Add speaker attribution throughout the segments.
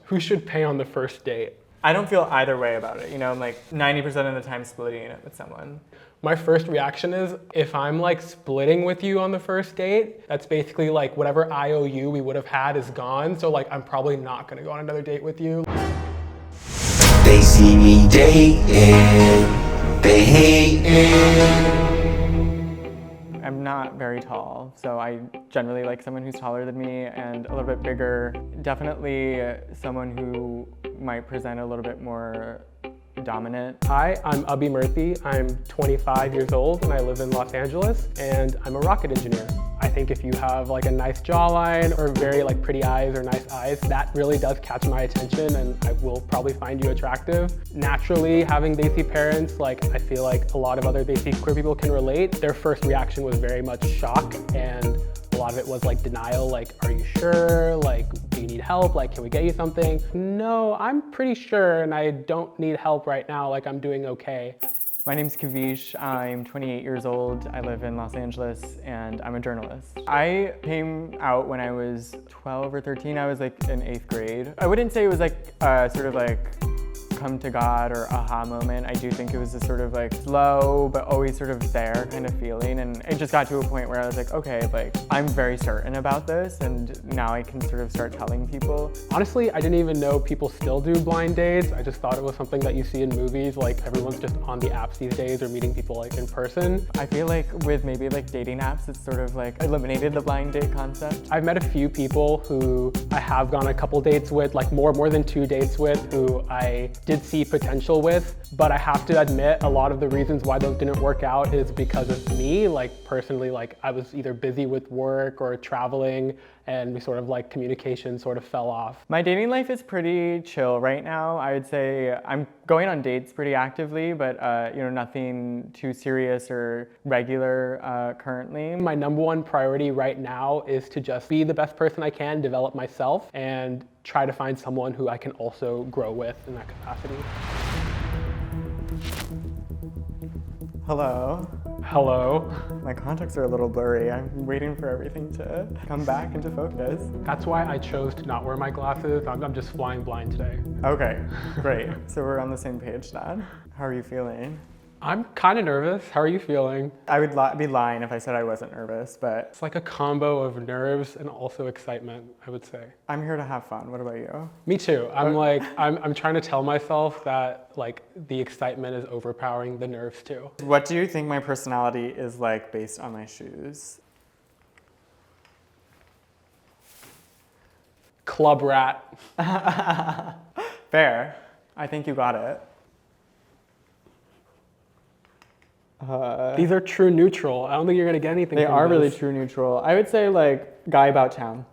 Speaker 1: Who should pay on the first date?
Speaker 2: I don't feel either way about it. You know, I'm like 90% of the time splitting it with someone.
Speaker 1: My first reaction is if I'm like splitting with you on the first date, that's basically like whatever IOU we would have had is gone. So like I'm probably not gonna go on another date with you.
Speaker 3: They see me dating, they hating.
Speaker 2: I'm not very tall, so I generally like someone who's taller than me and a little bit bigger. Definitely someone who might present a little bit more dominant.
Speaker 1: Hi, I'm Abhenav. I'm 25 years old and I live in Los Angeles and I'm a rocket engineer. I think if you have like a nice jawline or very like pretty eyes or nice eyes, that really does catch my attention and I will probably find you attractive. Naturally, having Desi parents, like I feel like a lot of other Desi queer people can relate. Their first reaction was very much shock and a lot of it was like denial, like, are you sure? Like, do you need help? Like, can we get you something? No, I'm pretty sure and I don't need help right now. Like, I'm doing okay.
Speaker 2: My name's Kavish. I'm 28 years old. I live in Los Angeles and I'm a journalist. I came out when I was 12 or 13. I was like in 8th grade. I wouldn't say it was like sort of like come to God or aha moment. I do think it was a sort of like slow but always sort of there kind of feeling, and it just got to a point where I was like, okay, like I'm very certain about this and now I can sort of start telling people.
Speaker 1: Honestly, I didn't even know people still do blind dates. I just thought it was something that you see in movies, like everyone's just on the apps these days or meeting people like in person.
Speaker 2: I feel like with maybe like dating apps, it's sort of like eliminated the blind date concept.
Speaker 1: I've met a few people who I have gone a couple dates with, like more than 2 dates with, who I did see potential with, but I have to admit a lot of the reasons why those didn't work out is because of me. Like personally, like I was either busy with work or traveling and we sort of like communication sort of fell off.
Speaker 2: My dating life is pretty chill right now. I would say I'm going on dates pretty actively, but you know, nothing too serious or regular currently.
Speaker 1: My number one priority right now is to just be the best person I can, develop myself, and try to find someone who I can also grow with in that capacity.
Speaker 2: Hello.
Speaker 1: Hello.
Speaker 2: My contacts are a little blurry. I'm waiting for everything to come back into focus.
Speaker 1: That's why I chose to not wear my glasses. I'm just flying blind today.
Speaker 2: Okay, great. So we're on the same page then. How are you feeling?
Speaker 1: I'm kind of nervous. How are you feeling?
Speaker 2: I would be lying if I said I wasn't nervous, but
Speaker 1: It's like a combo of nerves and also excitement, I would say.
Speaker 2: I'm here to have fun. What about you?
Speaker 1: Me too. I'm trying to tell myself that like the excitement is overpowering the nerves too.
Speaker 2: What do you think my personality is like based on my shoes?
Speaker 1: Club rat.
Speaker 2: Fair. I think you got it.
Speaker 1: These are true neutral. I don't think you're gonna get anything
Speaker 2: They
Speaker 1: from
Speaker 2: are really
Speaker 1: this.
Speaker 2: true neutral. I would say like guy about town.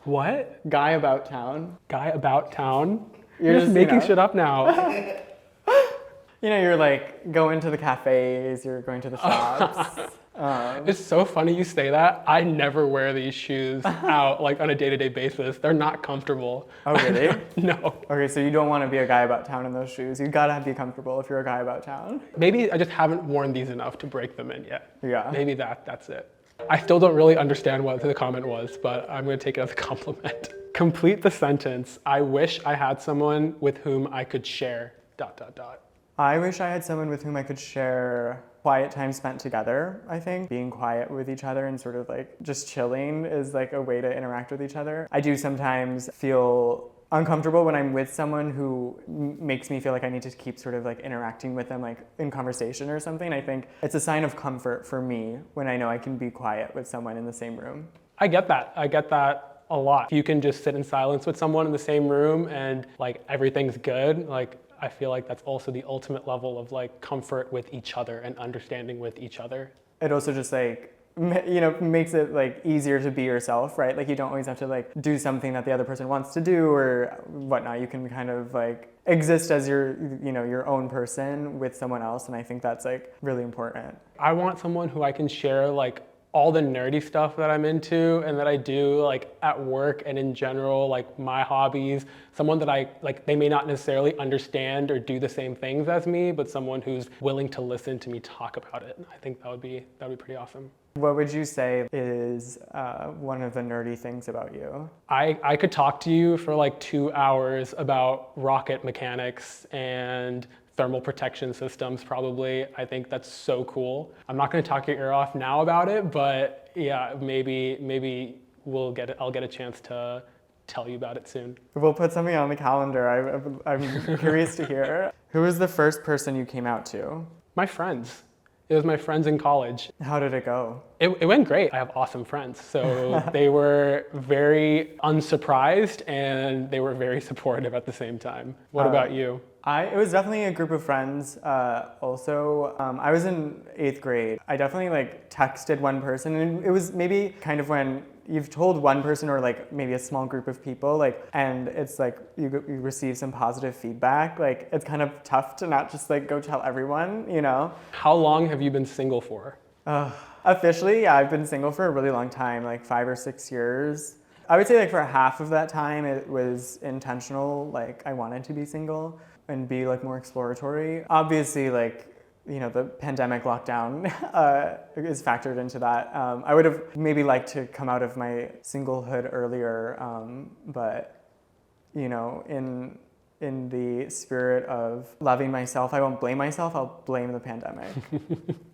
Speaker 1: What?
Speaker 2: Guy about town.
Speaker 1: Guy about town?
Speaker 2: You're
Speaker 1: You're just
Speaker 2: just,
Speaker 1: making shit up now.
Speaker 2: You know, you're like going to the cafes, you're going to the shops.
Speaker 1: It's so funny you say that. I never wear these shoes out like on a day-to-day basis. They're not comfortable.
Speaker 2: Oh, really?
Speaker 1: No.
Speaker 2: Okay, so you don't want to be a guy about town in those shoes. You gotta be comfortable if you're a guy about town.
Speaker 1: Maybe I just haven't worn these enough to break them in yet.
Speaker 2: Yeah.
Speaker 1: Maybe that's it. I still don't really understand what the comment was, but I'm gonna take it as a compliment. Complete the sentence. I wish I had someone with whom I could share ...
Speaker 2: I wish I had someone with whom I could share quiet time spent together, I think. Being quiet with each other and sort of like just chilling is like a way to interact with each other. I do sometimes feel uncomfortable when I'm with someone who makes me feel like I need to keep sort of like interacting with them like in conversation or something. I think it's a sign of comfort for me when I know I can be quiet with someone in the same room.
Speaker 1: I get that a lot. If you can just sit in silence with someone in the same room and like everything's good, like I feel like that's also the ultimate level of like comfort with each other and understanding with each other.
Speaker 2: It also just like, you know, makes it like easier to be yourself, right? Like you don't always have to like do something that the other person wants to do or whatnot. You can kind of like exist as your, you know, your own person with someone else. And I think that's like really important.
Speaker 1: I want someone who I can share like all the nerdy stuff that I'm into and that I do like at work and in general, like my hobbies, someone that I like, they may not necessarily understand or do the same things as me, but someone who's willing to listen to me talk about it. I think that would be pretty awesome.
Speaker 2: What would you say is one of the nerdy things about you?
Speaker 1: I could talk to you for like 2 hours about rocket mechanics and thermal protection systems probably. I think that's so cool. I'm not going to talk your ear off now about it, but yeah, maybe I'll get a chance to tell you about it soon.
Speaker 2: We'll put something on the calendar. I'm curious to hear. Who was the first person you came out to?
Speaker 1: My friends. It was my friends in college.
Speaker 2: How did it go?
Speaker 1: It went great. I have awesome friends. So they were very unsurprised and they were very supportive at the same time. What about you?
Speaker 2: It was definitely a group of friends. Also, I was in 8th grade. I definitely like texted one person, and it was maybe kind of when you've told one person or like maybe a small group of people, like, and it's like you receive some positive feedback. Like it's kind of tough to not just like go tell everyone, you know?
Speaker 1: How long have you been single for?
Speaker 2: Officially, yeah, I've been single for a really long time, like 5 or 6 years. I would say like for half of that time it was intentional, like I wanted to be single and be like more exploratory. Obviously, like, you know, the pandemic lockdown is factored into that. I would have maybe liked to come out of my singlehood earlier, but you know, in the spirit of loving myself, I won't blame myself, I'll blame the pandemic.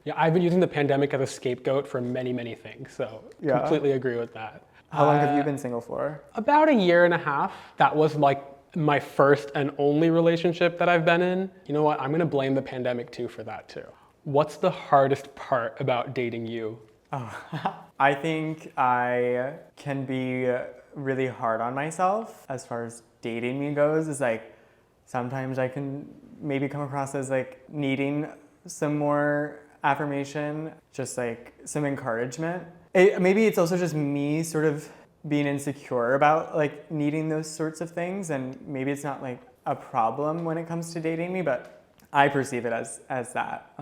Speaker 1: Yeah, I've been using the pandemic as a scapegoat for many, many things, so
Speaker 2: Yeah.
Speaker 1: completely agree with that.
Speaker 2: How long have you been single for?
Speaker 1: About 1.5 years. That was like my first and only relationship that I've been in. You know what? I'm gonna blame the pandemic too for that too. What's the hardest part about dating you?
Speaker 2: I think I can be really hard on myself as far as dating me goes. Is like sometimes I can maybe come across as like needing some more affirmation, just like some encouragement. Maybe it's also just me sort of being insecure about like needing those sorts of things, and maybe it's not like a problem when it comes to dating me, but I perceive it as that.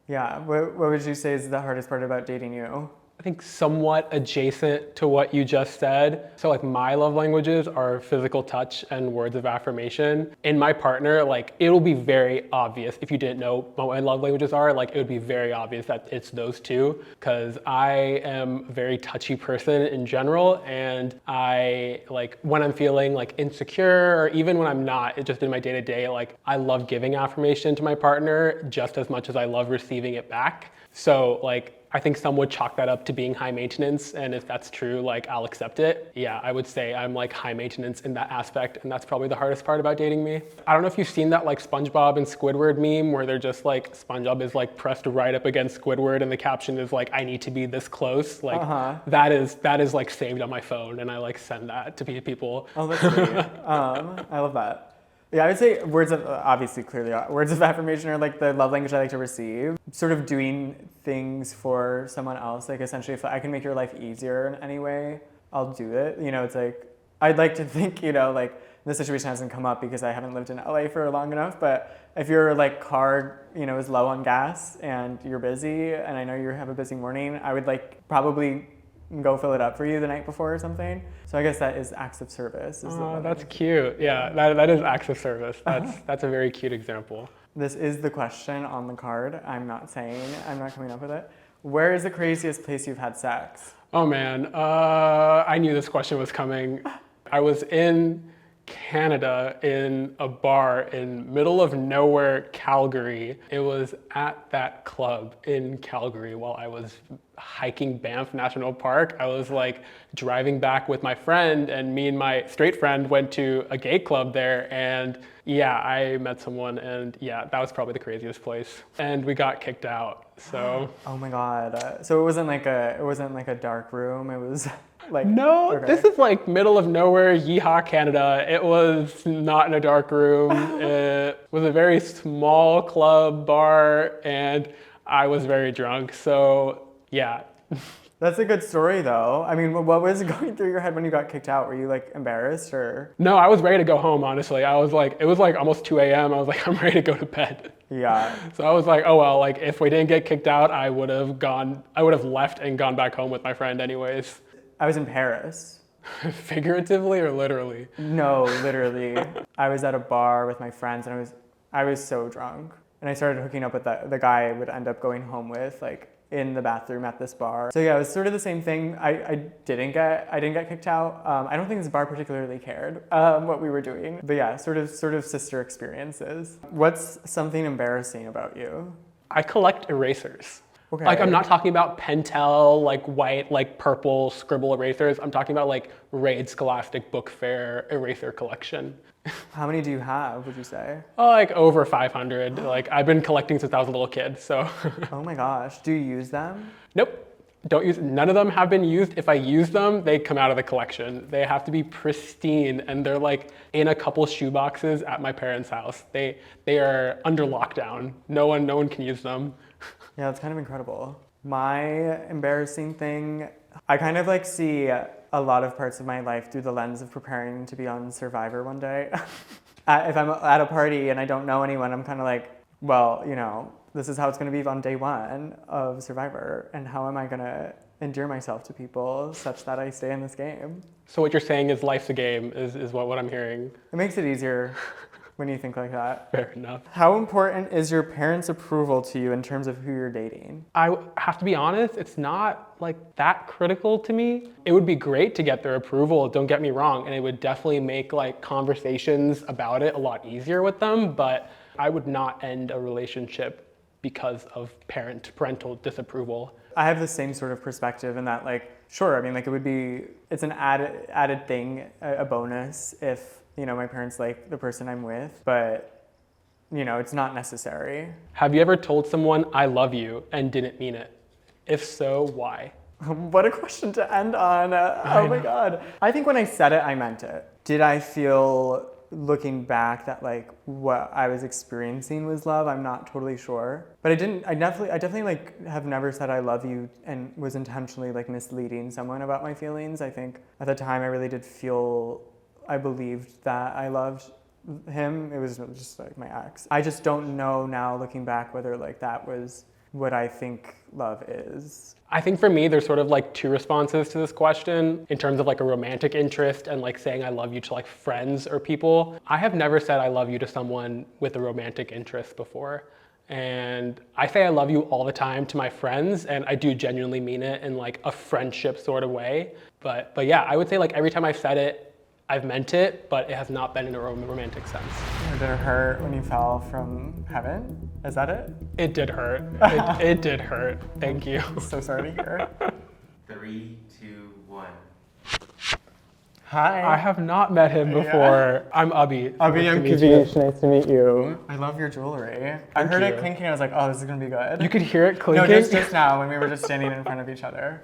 Speaker 2: Yeah, what would you say is the hardest part about dating you?
Speaker 1: I think somewhat adjacent to what you just said. So like my love languages are physical touch and words of affirmation. In my partner, like it'll be very obvious if you didn't know what my love languages are, like it would be very obvious that it's those two, because I am a very touchy person in general, and I like when I'm feeling like insecure or even when I'm not, it just in my day-to-day, like I love giving affirmation to my partner just as much as I love receiving it back. So like I think some would chalk that up to being high maintenance, and if that's true, like I'll accept it. Yeah, I would say I'm like high maintenance in that aspect, and that's probably the hardest part about dating me. I don't know if you've seen that like SpongeBob and Squidward meme where they're just like, SpongeBob is like pressed right up against Squidward and the caption is like, I need to be this close. Like that is like saved on my phone, and I like send that to people.
Speaker 2: Oh, that's sweet. I love that. Yeah, I would say words of, obviously, clearly, words of affirmation are like the love language I like to receive. Sort of doing things for someone else, like essentially if I can make your life easier in any way, I'll do it. You know, it's like, I'd like to think, you know, like this situation hasn't come up because I haven't lived in LA for long enough, but if your like car, you know, is low on gas and you're busy and I know you have a busy morning, I would like probably go fill it up for you the night before or something. So I guess that is acts of service.
Speaker 1: Oh, that's cute. Yeah, that is acts of service. That's a very cute example.
Speaker 2: This is the question on the card. I'm not coming up with it. Where is the craziest place you've had sex?
Speaker 1: Oh man, I knew this question was coming. I was in Canada in a bar in middle of nowhere, Calgary. It was at that club in Calgary while I was hiking Banff National Park. I was like driving back with my friend, and me and my straight friend went to a gay club there, and yeah, I met someone, and yeah, that was probably the craziest place. And we got kicked out. So
Speaker 2: oh my god. So it wasn't like a dark room. It was like
Speaker 1: no,
Speaker 2: okay.
Speaker 1: This is like middle of nowhere, yeehaw, Canada. It was not in a dark room. It was a very small club bar, and I was very drunk. So yeah.
Speaker 2: That's a good story though. I mean, what was going through your head when you got kicked out? Were you like embarrassed or?
Speaker 1: No, I was ready to go home, honestly. I was like, it was like almost 2 a.m. I was like, I'm ready to go to bed.
Speaker 2: Yeah.
Speaker 1: So I was like, oh well, like if we didn't get kicked out, I would have left and gone back home with my friend anyways.
Speaker 2: I was in Paris.
Speaker 1: Figuratively or literally?
Speaker 2: No, literally. I was at a bar with my friends and I was so drunk. And I started hooking up with the guy I would end up going home with like in the bathroom at this bar. So yeah, it was sort of the same thing. I didn't get kicked out. I don't think this bar particularly cared what we were doing. But yeah, sort of sister experiences. What's something embarrassing about you?
Speaker 1: I collect erasers.
Speaker 2: Okay.
Speaker 1: Like, I'm not talking about Pentel, like white, like purple scribble erasers. I'm talking about like Raid Scholastic Book Fair eraser collection.
Speaker 2: How many do you have, would you say?
Speaker 1: Oh, like over 500. Like, I've been collecting since I was a little kid, so.
Speaker 2: Oh my gosh, do you use them?
Speaker 1: Nope. Don't use, none of them have been used. If I use them, they come out of the collection. They have to be pristine, and they're like in a couple shoe boxes at my parents' house. They are under lockdown. No one can use them.
Speaker 2: Yeah, it's kind of incredible. My embarrassing thing, I kind of like see a lot of parts of my life through the lens of preparing to be on Survivor one day. If I'm at a party and I don't know anyone, I'm kind of like, well, you know, this is how it's going to be on day one of Survivor, and how am I going to endear myself to people such that I stay in this game?
Speaker 1: So what you're saying is life's a game, is what I'm hearing.
Speaker 2: It makes it easier when you think like that.
Speaker 1: Fair enough.
Speaker 2: How important is your parents' approval to you in terms of who you're dating?
Speaker 1: I have to be honest, it's not like that critical to me. It would be great to get their approval, don't get me wrong, and it would definitely make like conversations about it a lot easier with them, but I would not end a relationship because of parental disapproval.
Speaker 2: I have the same sort of perspective in that, like, sure, I mean, like, it's an added thing, a bonus if, you know, my parents like the person I'm with, but, you know, it's not necessary.
Speaker 1: Have you ever told someone I love you and didn't mean it? If so, why?
Speaker 2: What a question to end on. Oh my God. I think when I said it, I meant it. Did I feel, looking back, that like what I was experiencing was love? I'm not totally sure. But I definitely like have never said I love you and was intentionally like misleading someone about my feelings. I think at the time I really did feel, I believed that I loved him. It was just like my ex. I just don't know now, looking back, whether like that was what I think love is.
Speaker 1: I think for me, there's sort of like two responses to this question in terms of like a romantic interest and like saying I love you to like friends or people. I have never said I love you to someone with a romantic interest before. And I say I love you all the time to my friends, and I do genuinely mean it in like a friendship sort of way. But yeah, I would say like every time I've said it, I've meant it, but it has not been in a romantic sense.
Speaker 2: Did it hurt when you fell from heaven? Is that it?
Speaker 1: It did hurt. It did hurt. Thank you.
Speaker 2: So sorry to hear.
Speaker 3: 3, 2, 1.
Speaker 2: Hi.
Speaker 1: I have not met him before. Yeah. I'm Abhi.
Speaker 2: Abhi, I'm Kavish. Nice to meet you. I love your jewelry. I heard
Speaker 1: you.
Speaker 2: It clinking. I was like, oh, this is gonna be good.
Speaker 1: You could hear it clinking?
Speaker 2: No, just now when we were just standing in front of each other.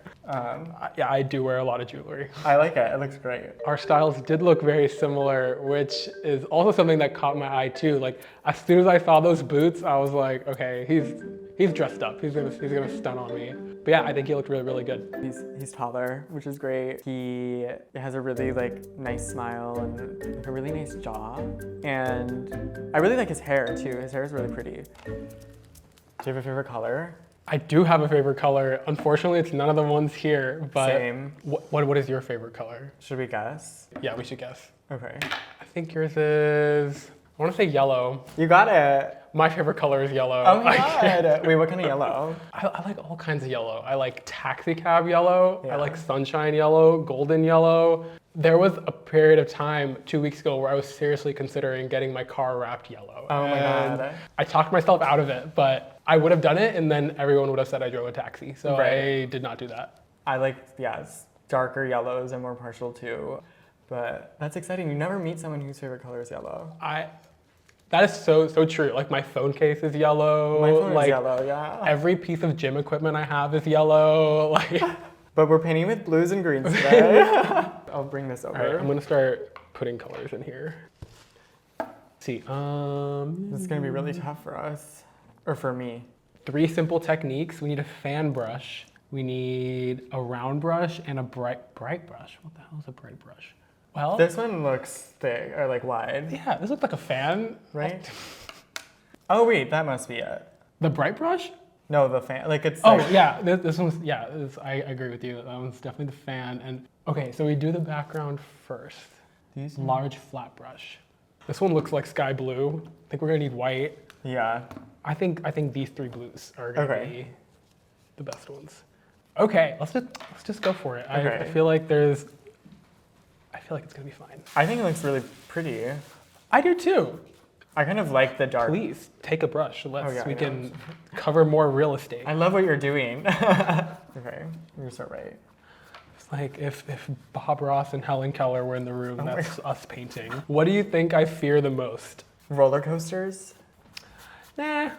Speaker 1: Yeah, I do wear a lot of jewelry.
Speaker 2: I like it. It looks great.
Speaker 1: Our styles did look very similar, which is also something that caught my eye too. Like, as soon as I saw those boots, I was like, okay, he's dressed up. He's gonna stun on me. But yeah, I think he looked really, really good.
Speaker 2: He's taller, which is great. He has a really like nice smile and like a really nice jaw. And I really like his hair too. His hair is really pretty. Do you have a favorite color?
Speaker 1: I do have a favorite color. Unfortunately, it's none of the ones here, but
Speaker 2: same.
Speaker 1: What is your favorite color?
Speaker 2: Should we guess?
Speaker 1: Yeah, we should guess.
Speaker 2: Okay.
Speaker 1: I think yours is, I want to say yellow.
Speaker 2: You got it.
Speaker 1: My favorite color is yellow.
Speaker 2: Oh my God. Wait, what kind of yellow?
Speaker 1: I like all kinds of yellow. I like taxi cab yellow.
Speaker 2: Yeah.
Speaker 1: I like sunshine yellow, golden yellow. There was a period of time 2 weeks ago where I was seriously considering getting my car wrapped yellow.
Speaker 2: Oh my God.
Speaker 1: I talked myself out of it, but I would have done it and then everyone would have said I drove a taxi. So right. I did not do that.
Speaker 2: I like, yes, darker yellows I'm more partial to, but that's exciting. You never meet someone whose favorite color is yellow.
Speaker 1: That is so true. Like my phone case is yellow.
Speaker 2: My phone is yellow, yeah.
Speaker 1: Every piece of gym equipment I have is yellow. Like,
Speaker 2: but we're painting with blues and greens today. I'll bring this over.
Speaker 1: All right, I'm gonna start putting colors in here. Let's see,
Speaker 2: this is gonna be really tough for us, or for me.
Speaker 1: 3 simple techniques. We need a fan brush. We need a round brush and a bright brush. What the hell is a bright brush? Well,
Speaker 2: this one looks thick, or like wide.
Speaker 1: Yeah, this looks like a fan.
Speaker 2: Right? Oh wait, that must be it.
Speaker 1: The bright brush?
Speaker 2: No, the fan, like it's
Speaker 1: Oh
Speaker 2: like,
Speaker 1: yeah, this one's, yeah, I agree with you. That one's definitely the fan. And okay, so we do the background first.
Speaker 2: These
Speaker 1: large flat brush. This one looks like sky blue. I think we're gonna need white.
Speaker 2: Yeah.
Speaker 1: I think these 3 blues are gonna be. the best ones. Okay, let's just go for it. I
Speaker 2: Okay.
Speaker 1: feel like it's gonna be fine.
Speaker 2: I think it looks really pretty.
Speaker 1: I do too.
Speaker 2: I kind of like the dark.
Speaker 1: Please take a brush.
Speaker 2: yeah, I
Speaker 1: We
Speaker 2: know.
Speaker 1: can cover more real estate.
Speaker 2: I love what you're doing. Okay, you're so right.
Speaker 1: It's like if Bob Ross and Helen Keller were in the room, that's us painting. What do you think I fear the most?
Speaker 2: Roller coasters?
Speaker 1: Nah.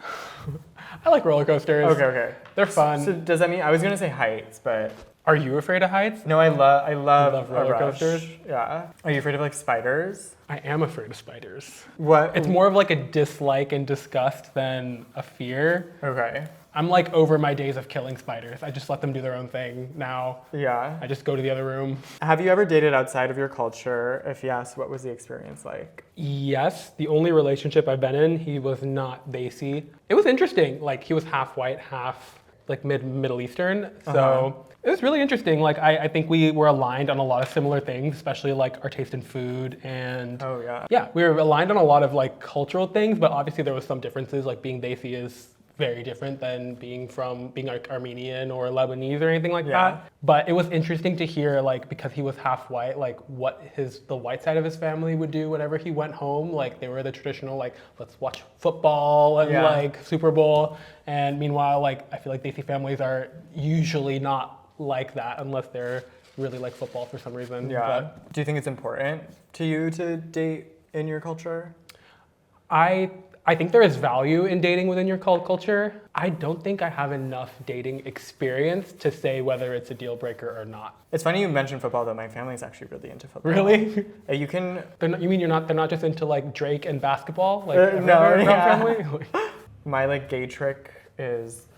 Speaker 1: I like roller coasters.
Speaker 2: Okay.
Speaker 1: They're fun.
Speaker 2: So does that mean, I was gonna say heights, but
Speaker 1: Are you afraid of heights?
Speaker 2: no, I love
Speaker 1: love
Speaker 2: a
Speaker 1: roller
Speaker 2: rush.
Speaker 1: coasters?
Speaker 2: Yeah. Are you afraid of like spiders?
Speaker 1: I am afraid of spiders.
Speaker 2: What?
Speaker 1: It's more of like a dislike and disgust than a fear.
Speaker 2: Okay.
Speaker 1: I'm like over my days of killing spiders. I just let them do their own thing now.
Speaker 2: Yeah.
Speaker 1: I just go to the other room.
Speaker 2: Have you ever dated outside of your culture? If yes, what was the experience like?
Speaker 1: Yes, the only relationship I've been in, he was not Desi. It was interesting. Like he was half white, half like Middle Eastern. So it was really interesting. Like I think we were aligned on a lot of similar things, especially like our taste in food and
Speaker 2: Oh yeah.
Speaker 1: yeah, we were aligned on a lot of like cultural things, but obviously there was some differences. Like being Desi is very different than being like Armenian or Lebanese or anything like
Speaker 2: Yeah.
Speaker 1: that. But it was interesting to hear like because he was half white, like what the white side of his family would do whenever he went home. Like they were the traditional like let's watch football and
Speaker 2: Yeah.
Speaker 1: like Super Bowl. And meanwhile, like I feel like Desi families are usually not like that unless they're really like football for some reason.
Speaker 2: Yeah.
Speaker 1: But
Speaker 2: Do you think it's important to you to date in your culture?
Speaker 1: I think there is value in dating within your culture. I don't think I have enough dating experience to say whether it's a deal breaker or not.
Speaker 2: It's funny you mentioned football though. My family's actually really into football.
Speaker 1: Really?
Speaker 2: You can.
Speaker 1: You mean they're not just into like Drake and basketball? Like every
Speaker 2: no,
Speaker 1: other
Speaker 2: yeah.
Speaker 1: family?
Speaker 2: My like gay trick is,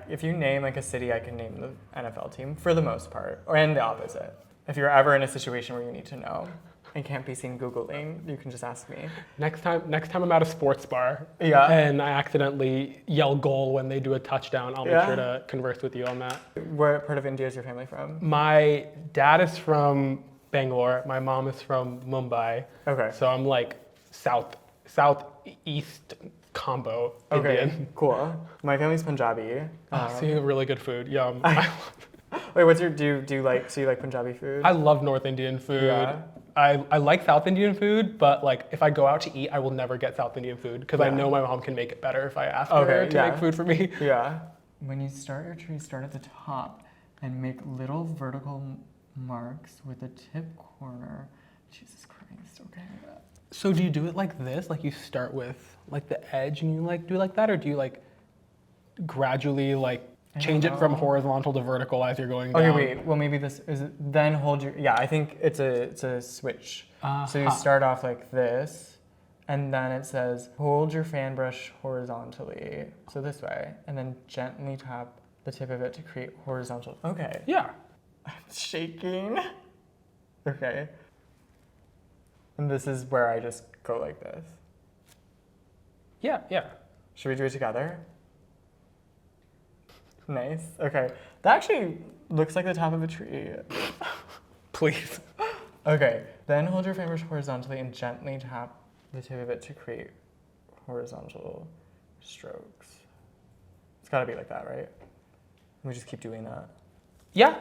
Speaker 2: if you name like a city, I can name the NFL team for the most part, and the opposite. If you're ever in a situation where you need to know and can't be seen Googling, you can just ask me.
Speaker 1: Next time I'm at a sports bar
Speaker 2: Yeah.
Speaker 1: and I accidentally yell goal when they do a touchdown, I'll make
Speaker 2: Yeah.
Speaker 1: sure to converse with you on that.
Speaker 2: What part of India is your family from?
Speaker 1: My dad is from Bangalore. My mom is from Mumbai.
Speaker 2: Okay.
Speaker 1: So I'm like southeast combo
Speaker 2: Okay,
Speaker 1: Indian.
Speaker 2: cool. My family's Punjabi.
Speaker 1: So you have really good food. Yum.
Speaker 2: Wait, do you like Punjabi food?
Speaker 1: I love North Indian food.
Speaker 2: Yeah.
Speaker 1: I like South Indian food, but like if I go out to eat, I will never get South Indian food because I
Speaker 2: Yeah.
Speaker 1: know my mom can make it better if I ask
Speaker 2: Okay,
Speaker 1: her to
Speaker 2: yeah.
Speaker 1: make food for me.
Speaker 2: Yeah. When you start your tree, start at the top and make little vertical marks with the tip corner. Jesus Christ, okay.
Speaker 1: So do you do it like this? Like you start with like the edge and you like do it like that, or do you like gradually like change it from
Speaker 2: know.
Speaker 1: horizontal to vertical as you're going down?
Speaker 2: Okay, wait. Well, maybe this is it. Then hold your. Yeah, I think it's a switch. So you
Speaker 1: Uh-huh.
Speaker 2: start off like this, and then it says hold your fan brush horizontally, so this way, and then gently tap the tip of it to create horizontal. Okay.
Speaker 1: Yeah.
Speaker 2: I'm shaking. Okay. And this is where I just go like this.
Speaker 1: Yeah. Yeah.
Speaker 2: Should we do it together? Nice. Okay. That actually looks like the top of a tree.
Speaker 1: Please.
Speaker 2: Okay. Then hold your fingers horizontally and gently tap the tip of it to create horizontal strokes. It's got to be like that, right? We just keep doing that.
Speaker 1: Yeah.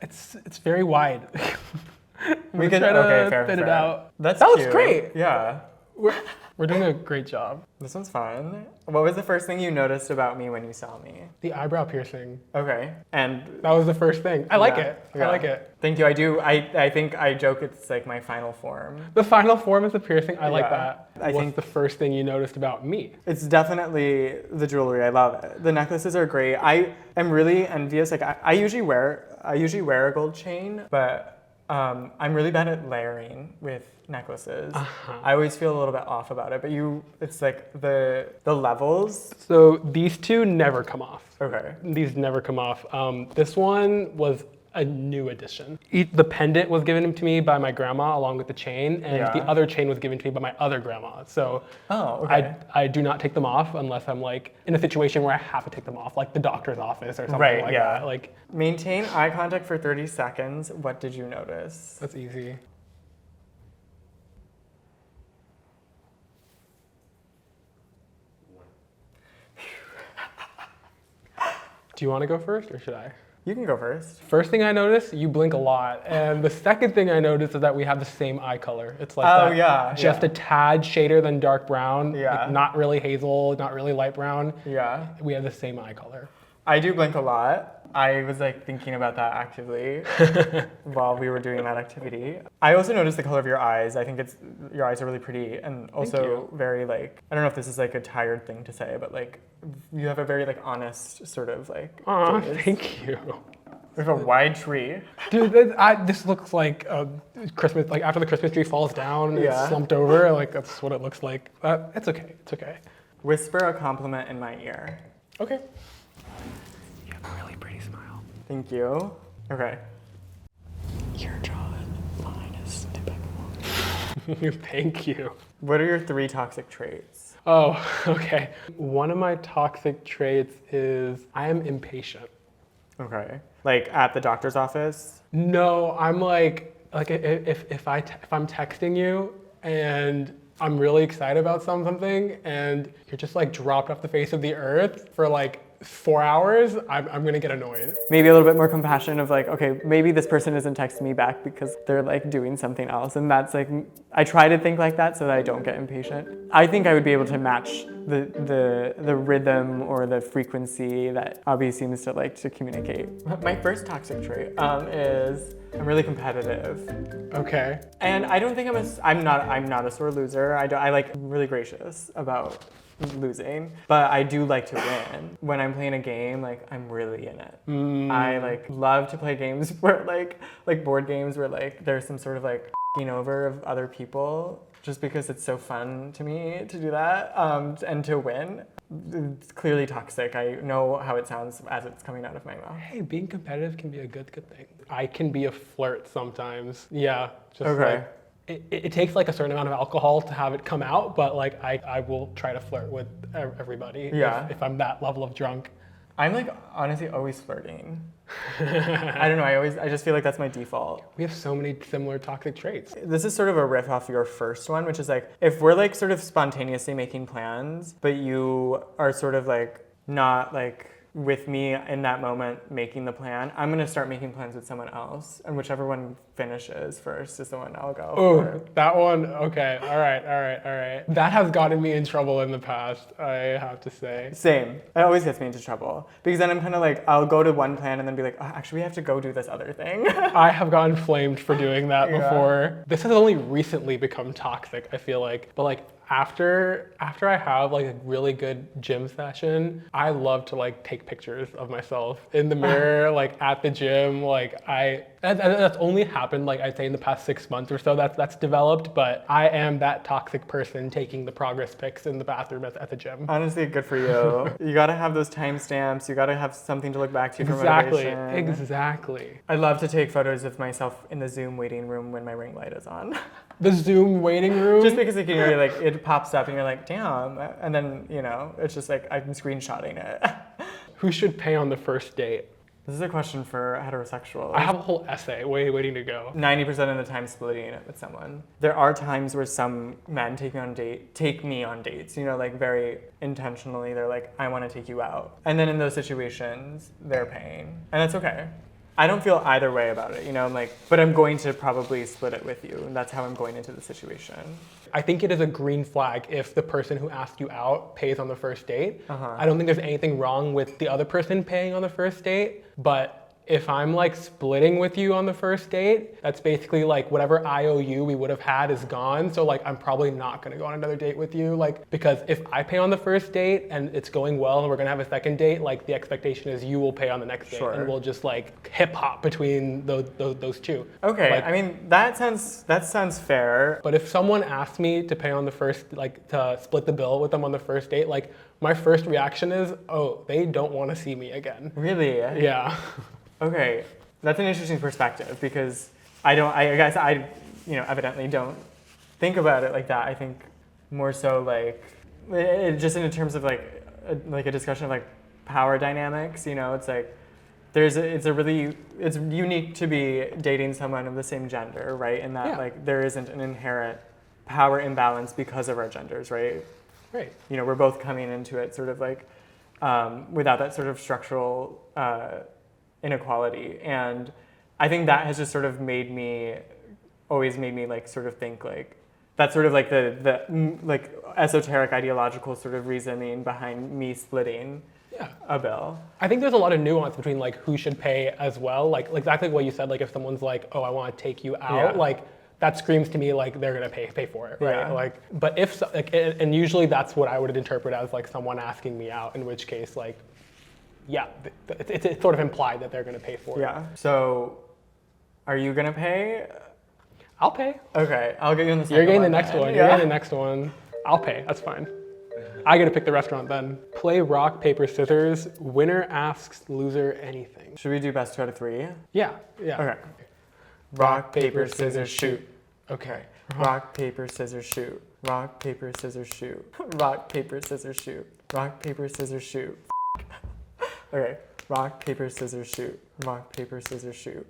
Speaker 1: It's very wide.
Speaker 2: We
Speaker 1: could
Speaker 2: could. Okay, fair.
Speaker 1: fit it
Speaker 2: fair.
Speaker 1: out.
Speaker 2: That
Speaker 1: looks great.
Speaker 2: Yeah.
Speaker 1: We're doing a great job.
Speaker 2: This one's fun. What was the first thing you noticed about me when you saw me?
Speaker 1: The eyebrow piercing.
Speaker 2: Okay. And
Speaker 1: That was the first thing. I like
Speaker 2: yeah,
Speaker 1: it.
Speaker 2: yeah.
Speaker 1: I like it.
Speaker 2: Thank you. I do. I think I joke it's like my final form.
Speaker 1: The final form is the piercing. I like
Speaker 2: Yeah.
Speaker 1: that.
Speaker 2: I
Speaker 1: What's
Speaker 2: think-
Speaker 1: the first thing you noticed about me?
Speaker 2: It's definitely the jewelry. I love it. The necklaces are great. I am really envious. Like I usually wear a gold chain, but I'm really bad at layering with necklaces. I always feel a little bit off about it. But it's like the levels.
Speaker 1: So these two never come off.
Speaker 2: Okay.
Speaker 1: These never come off. This one was a new addition. The pendant was given to me by my grandma along with the chain, and
Speaker 2: Yeah.
Speaker 1: the other chain was given to me by my other grandma. So
Speaker 2: Oh, okay.
Speaker 1: I do not take them off unless I'm like in a situation where I have to take them off, like the doctor's office or something
Speaker 2: Right,
Speaker 1: like
Speaker 2: yeah.
Speaker 1: that. Like
Speaker 2: Maintain eye contact for 30 seconds. What did you notice?
Speaker 1: that's easy. Do you want to go first or should I?
Speaker 2: You can go first.
Speaker 1: First thing I noticed, you blink a lot. And the second thing I noticed is that we have the same eye color. It's like just a tad shadier than dark brown.
Speaker 2: Yeah.
Speaker 1: Like not really hazel, not really light brown.
Speaker 2: Yeah.
Speaker 1: We have the same eye color.
Speaker 2: I do blink a lot. I was like thinking about that actively while we were doing that activity. I also noticed the color of your eyes. I think your eyes are really pretty and also very like, I don't know if this is like a tired thing to say, but like you have a very like honest sort of like gaze.
Speaker 1: Thank you.
Speaker 2: We have a wide tree.
Speaker 1: Dude, this looks like Christmas, like after the Christmas tree falls down, it's slumped over, like that's what it looks like. It's okay, it's okay.
Speaker 2: Whisper a compliment in my ear.
Speaker 1: Okay.
Speaker 3: You have a really pretty smile.
Speaker 2: Thank you. Okay.
Speaker 3: Your jawline is impeccable.
Speaker 1: Thank you.
Speaker 2: What are your 3 toxic traits?
Speaker 1: Oh, okay. One of my toxic traits is I am impatient.
Speaker 2: Okay. Like at the doctor's office?
Speaker 1: No, I'm like if I'm texting you and I'm really excited about something and you're just like dropped off the face of the earth for like 4 hours, I'm gonna get annoyed.
Speaker 2: Maybe a little bit more compassion of like, okay, maybe this person isn't texting me back because they're like doing something else. And that's like, I try to think like that so that I don't get impatient. I think I would be able to match the rhythm or the frequency that Abhi seems to like to communicate. My first toxic trait is I'm really competitive.
Speaker 1: Okay.
Speaker 2: And I don't think I'm not a sore loser. I like really gracious about losing, but I do like to win. When I'm playing a game, like I'm really in it. I like love to play games where like board games where like there's some sort of like over of other people, just because it's so fun to me to do that and to win. It's clearly toxic. I know how it sounds as it's coming out of my mouth.
Speaker 1: Hey, being competitive can be a good thing. I can be a flirt sometimes. Yeah. Just
Speaker 2: okay.
Speaker 1: Like, it takes like a certain amount of alcohol to have it come out, but like I will try to flirt with everybody if I'm that level of drunk.
Speaker 2: I'm like honestly always flirting. I don't know, I just feel like that's my default.
Speaker 1: We have so many similar toxic traits.
Speaker 2: This is sort of a riff off your first one, which is like, if we're like sort of spontaneously making plans, but you are sort of like not like with me in that moment making the plan, I'm gonna start making plans with someone else, and whichever one finishes first is the one I'll go for.
Speaker 1: Oh, that one, okay, all right. That has gotten me in trouble in the past, I have to say.
Speaker 2: Same, it always gets me into trouble, because then I'm kind of like, I'll go to one plan and then be like, oh, actually we have to go do this other thing.
Speaker 1: I have gotten flamed for doing that before. This has only recently become toxic, I feel like, but like, after I have like a really good gym session, I love to like take pictures of myself in the mirror, like at the gym. Like that's only happened like I'd say in the past 6 months or so that's developed, but I am that toxic person taking the progress pics in the bathroom at the gym.
Speaker 2: Honestly, good for you. You gotta have those timestamps, you gotta have something to look back to for motivation.
Speaker 1: Exactly.
Speaker 2: I love to take photos of myself in the Zoom waiting room when my ring light is on.
Speaker 1: The Zoom waiting room?
Speaker 2: Just because it pops up and you're like, damn. And then, it's just like, I'm screenshotting it.
Speaker 1: Who should pay on the first date?
Speaker 2: This is a question for heterosexuals.
Speaker 1: I have a whole essay waiting to go.
Speaker 2: 90% of the time splitting it with someone. There are times where some men take me on dates, like very intentionally. They're like, I want to take you out. And then in those situations, they're paying. And that's okay. I don't feel either way about it, I'm like, but I'm going to probably split it with you, and that's how I'm going into the situation.
Speaker 1: I think it is a green flag if the person who asked you out pays on the first date. I don't think there's anything wrong with the other person paying on the first date, but if I'm like splitting with you on the first date, that's basically like whatever IOU we would have had is gone. So like I'm probably not gonna go on another date with you, like because if I pay on the first date and it's going well and we're gonna have a second date, like the expectation is you will pay on the next date, and we'll just like hip hop between those two.
Speaker 2: Okay,
Speaker 1: like,
Speaker 2: I mean that sounds fair.
Speaker 1: But if someone asks me to pay on the first, like to split the bill with them on the first date, like my first reaction is, oh, they don't want to see me again.
Speaker 2: Really?
Speaker 1: Yeah.
Speaker 2: Okay, that's an interesting perspective, because I guess I evidently don't think about it like that. I think more so like, just in terms of like a discussion of like power dynamics, it's like, it's unique to be dating someone of the same gender, right? In that like there isn't an inherent power imbalance because of our genders, right?
Speaker 1: Right.
Speaker 2: We're both coming into it sort of like without that sort of structural inequality. And I think that has just sort of always made me like sort of think like, that's sort of like the like esoteric ideological sort of reasoning behind me splitting a bill.
Speaker 1: I think there's a lot of nuance between like who should pay as well. Like exactly what you said, like if someone's like, oh, I want to take you out, like that screams to me like they're gonna pay for it, right?
Speaker 2: Yeah.
Speaker 1: Like, but if so, like, and usually that's what I would interpret as like someone asking me out, in which case like, yeah, it's sort of implied that they're gonna pay for it.
Speaker 2: Yeah. So, are you gonna pay?
Speaker 1: I'll pay.
Speaker 2: Okay, I'll get you in the second
Speaker 1: You're getting the
Speaker 2: one
Speaker 1: next
Speaker 2: then.
Speaker 1: one. You're getting the next one. I'll pay. That's fine. I get to pick the restaurant then. Play rock, paper, scissors. Winner asks loser anything.
Speaker 2: Should we do best 2 out of 3?
Speaker 1: Yeah.
Speaker 2: Okay. Rock, paper, scissors, shoot.
Speaker 1: Okay.
Speaker 2: Rock, paper, scissors, shoot. Rock, paper, scissors, shoot. Rock, paper, scissors, shoot. Rock, paper, scissors, shoot. Okay. Rock, paper, scissors, shoot. Rock, paper, scissors, shoot.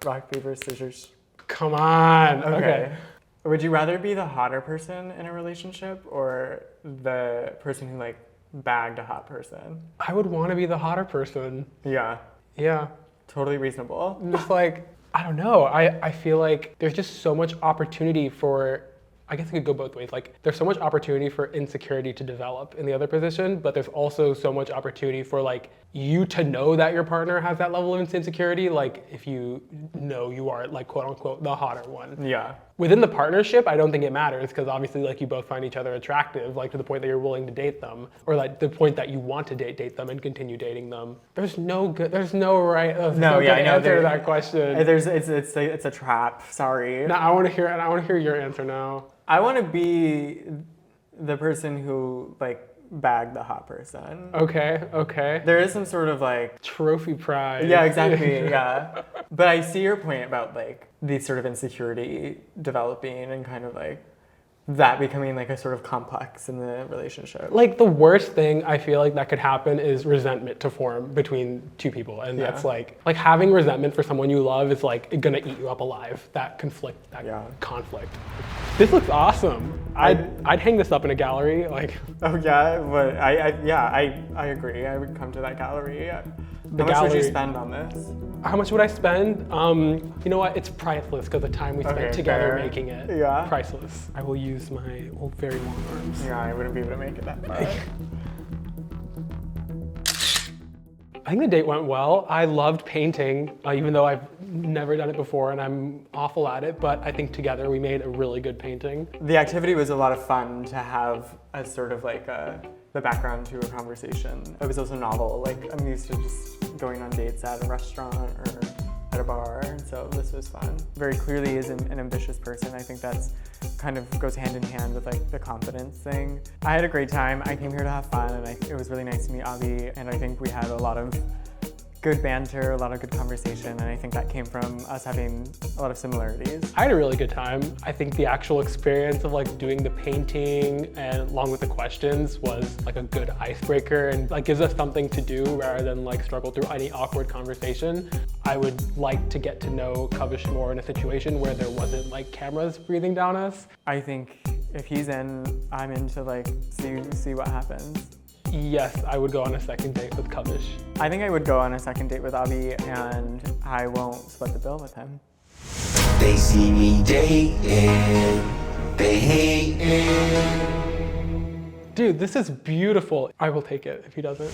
Speaker 2: Rock, paper, scissors.
Speaker 1: Come on.
Speaker 2: Okay. Would you rather be the hotter person in a relationship or the person who like bagged a hot person?
Speaker 1: I would want to be the hotter person.
Speaker 2: Yeah.
Speaker 1: Yeah.
Speaker 2: Totally reasonable.
Speaker 1: Just like, I don't know. I feel like there's just so much opportunity for, I guess it could go both ways. Like there's so much opportunity for insecurity to develop in the other position, but there's also so much opportunity for like you to know that your partner has that level of insecurity. Like if you know you are like quote unquote the hotter one.
Speaker 2: Yeah.
Speaker 1: Within the partnership, I don't think it matters because obviously like you both find each other attractive, like to the point that you're willing to date them, or like the point that you want to date them and continue dating them. There's no right answer to that question.
Speaker 2: It's a trap. Sorry.
Speaker 1: No, I want to hear your answer now.
Speaker 2: I want to be the person who like bagged the hot person.
Speaker 1: Okay.
Speaker 2: There is some sort of like
Speaker 1: trophy prize.
Speaker 2: Yeah, exactly. Yeah. But I see your point about like the sort of insecurity developing and kind of like that becoming like a sort of complex in the relationship.
Speaker 1: Like the worst thing I feel like that could happen is resentment to form between two people. And that's like having resentment for someone you love is like gonna eat you up alive. That conflict. This looks awesome. I'd hang this up in a gallery. Like.
Speaker 2: Oh yeah, but I agree. I would come to that gallery. How much would you spend on this?
Speaker 1: How much would I spend? You know what? It's priceless because the time we spent together making it.
Speaker 2: Yeah.
Speaker 1: Priceless. I will use my very long arms.
Speaker 2: Yeah, I wouldn't be able to make it that far.
Speaker 1: I think the date went well. I loved painting, even though I've never done it before and I'm awful at it, but I think together we made a really good painting.
Speaker 2: The activity was a lot of fun to have as sort of like the background to a conversation. It was also novel. Like I'm used to just going on dates at a restaurant or at a bar, and so this was fun. Very clearly is an ambitious person. I think that's kind of goes hand in hand with like the confidence thing. I had a great time. I came here to have fun, and it was really nice to meet Abhi, and I think we had a lot of good banter, a lot of good conversation, and I think that came from us having a lot of similarities.
Speaker 1: I had a really good time. I think the actual experience of like doing the painting and along with the questions was like a good icebreaker and like gives us something to do rather than like struggle through any awkward conversation. I would like to get to know Kavish more in a situation where there wasn't like cameras breathing down us.
Speaker 2: I think if he's in, I'm in to like see what happens.
Speaker 1: Yes, I would go on a second date with Kavish.
Speaker 2: I think I would go on a second date with Abhi and I won't split the bill with him.
Speaker 4: They see me dating, they hating.
Speaker 1: Dude, this is beautiful. I will take it if he doesn't.